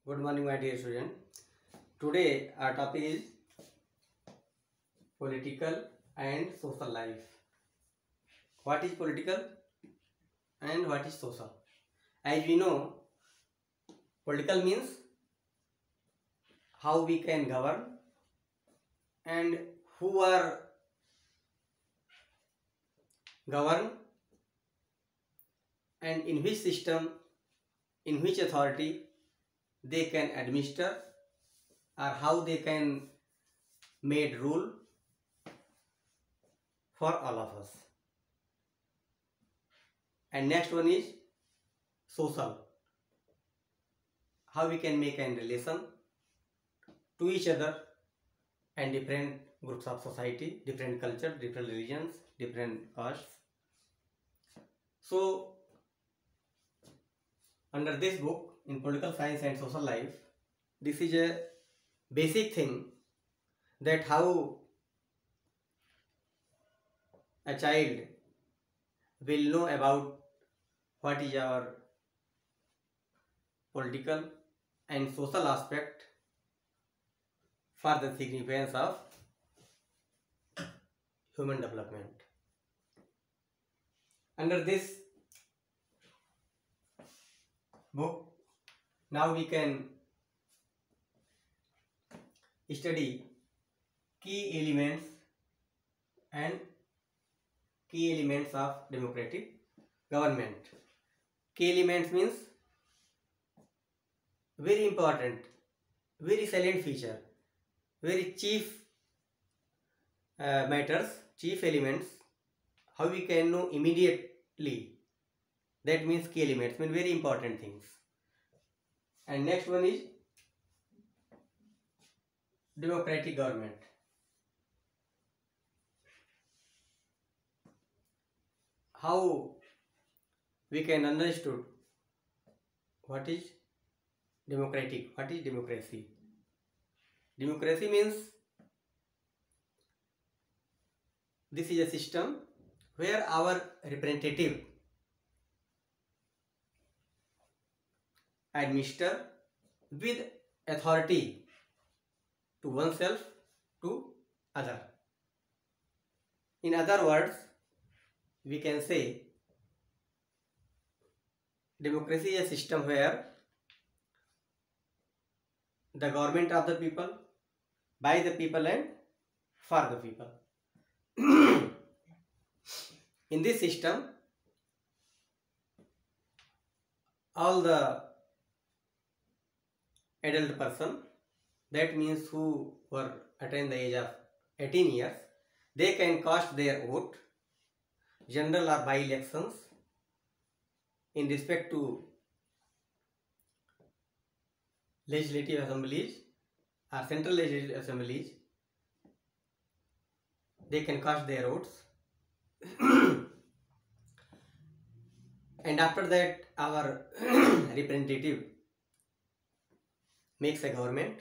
Good morning, my dear student. Today our topic is political and social life. What is political and what is social? As we know, political means how we can govern and who are governed and in which system, in which authority they can administer or how they can made rule for all of us. And next one is social. How we can make a relation to each other and different groups of society, different culture, different religions, different castes. So under this book in political science and social life, this is a basic thing that how a child will know about what is our political and social aspect for the significance of human development. Under this book, now we can study key elements and key elements of democratic government. Key elements means very important, very salient feature, very chief matters, chief elements, how we can know immediately. That means key elements mean very important things. And next one is democratic government. How we can understood what is democratic, what is democracy. Democracy means this is a system where our representative administer with authority to oneself to other. In other words, we can say democracy is a system where the government of the people, by the people and for the people. In this system, all the adult person, that means who were attained the age of 18 years, they can cast their vote, general or by elections, in respect to legislative assemblies or central legislative assemblies. They can cast their votes. And after that, our representative makes a government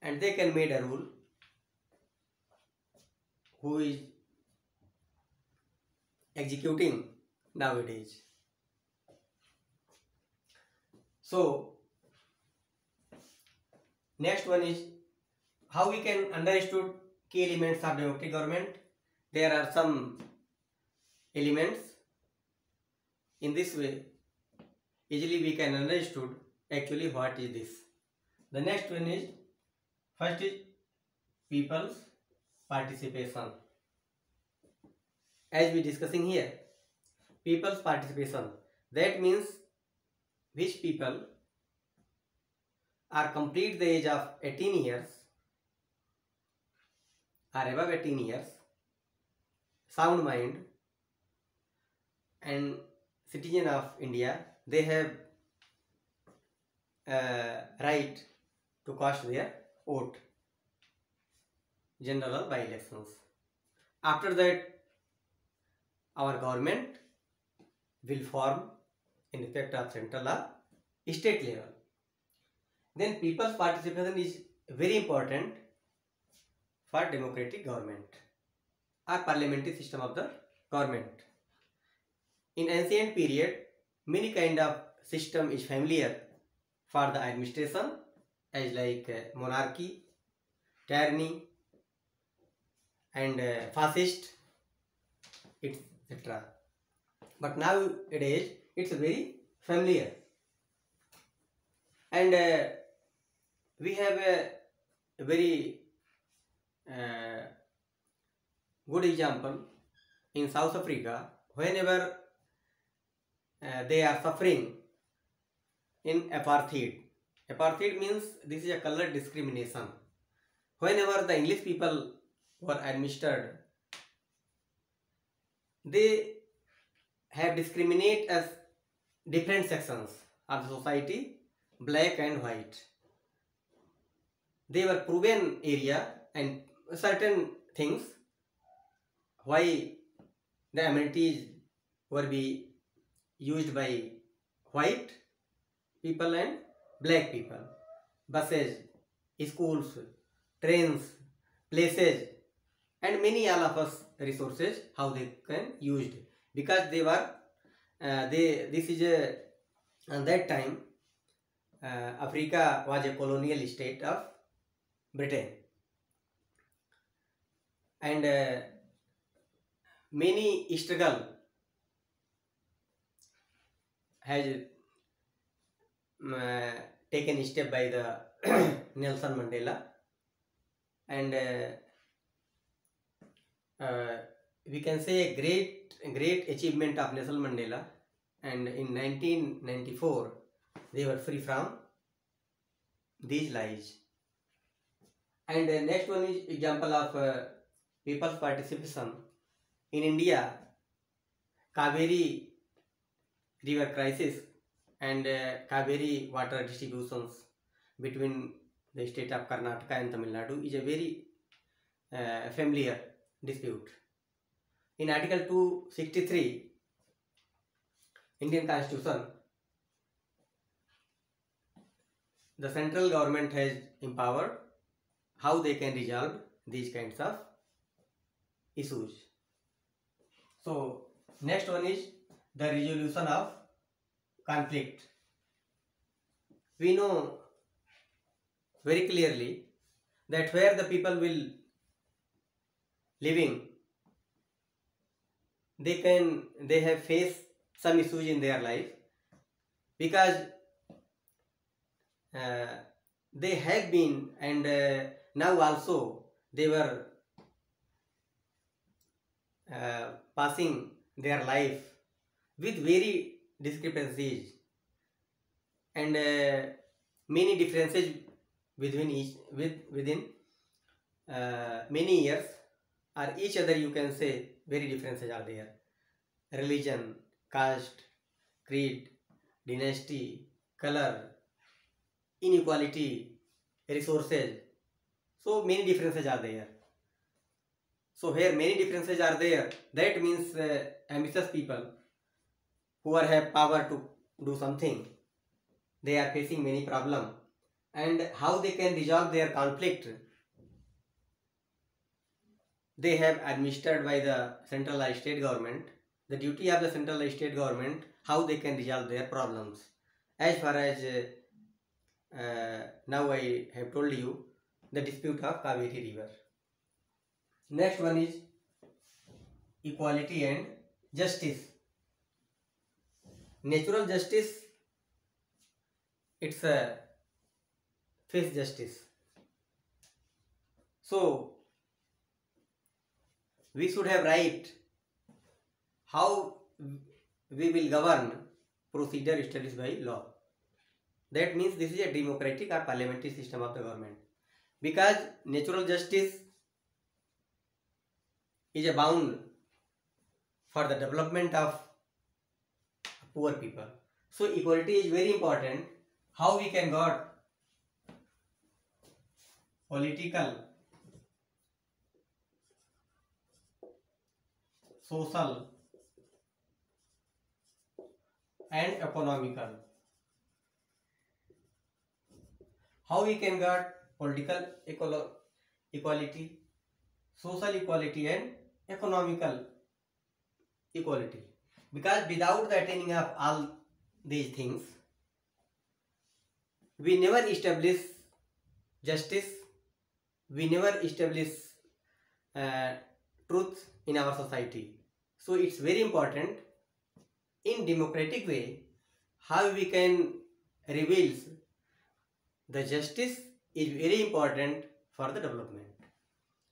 and they can make a rule who is executing nowadays. So next one is how we can understood key elements of democratic government. There are some elements. In this way, easily we can understood actually what is this. The next one is, first is people's participation. As we discussing here, people's participation, that means which people are complete the age of 18 years or above 18 years, sound mind and citizen of India, they have right to cast their vote, general or by elections. After that, our government will form in effect of central or state level. Then people's participation is very important for democratic government or parliamentary system of the government. In ancient period, many kind of system is familiar for the administration as like monarchy, tyranny, and fascist, etc. But nowadays it's very familiar, and we have a very good example in South Africa. Whenever they are suffering in apartheid. Apartheid means this is a color discrimination. Whenever the English people were administered, they have discriminate as different sections of the society, black and white. They were proven area and certain things why the amenities were be used by white people and black people. Buses, schools, trains, places, and many all of us resources how they can used, because they were this is a at that time Africa was a colonial state of Britain, and many struggle has taken step by the Nelson Mandela, and we can say a great achievement of Nelson Mandela, and in 1994 they were free from these lies. And next one is example of people's participation in India. Kaveri river crisis and Kaveri water distributions between the state of Karnataka and Tamil Nadu is a very familiar dispute. In Article 263 Indian Constitution, the central government has empowered how they can resolve these kinds of issues. So next one is the resolution of conflict. We know very clearly that where the people will living, they have faced some issues in their life, because they have been, and now also they were passing their life with very discrepancies and many differences within many years, or each other you can say very differences are there. Religion, caste, creed, dynasty, color, inequality, resources. So many differences are there. So here many differences are there. That means ambitious people who have power to do something, they are facing many problems, and how they can resolve their conflict, they have administered by the central or state government. The duty of the central or state government, how they can resolve their problems. As far as now I have told you the dispute of Kaveri river. Next one is equality and justice. Natural justice, it's a face justice. So we should have right how we will govern procedure established by law. That means this is a democratic or parliamentary system of the government, because natural justice is a bound for the development of poor people. So equality is very important. How we can got political, social and economical. How we can get political equality, social equality and economical equality, because without the attaining of all these things, we never establish justice, we never establish truth in our society. So it's very important in democratic way how we can reveal the justice is very important for the development.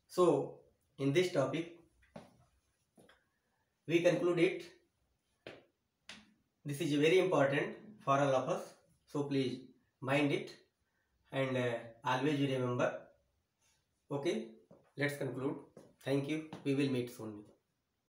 So in this topic we conclude it. This is very important for all of us. So please mind it and always you remember. Okay, let's conclude. Thank you. We will meet soon.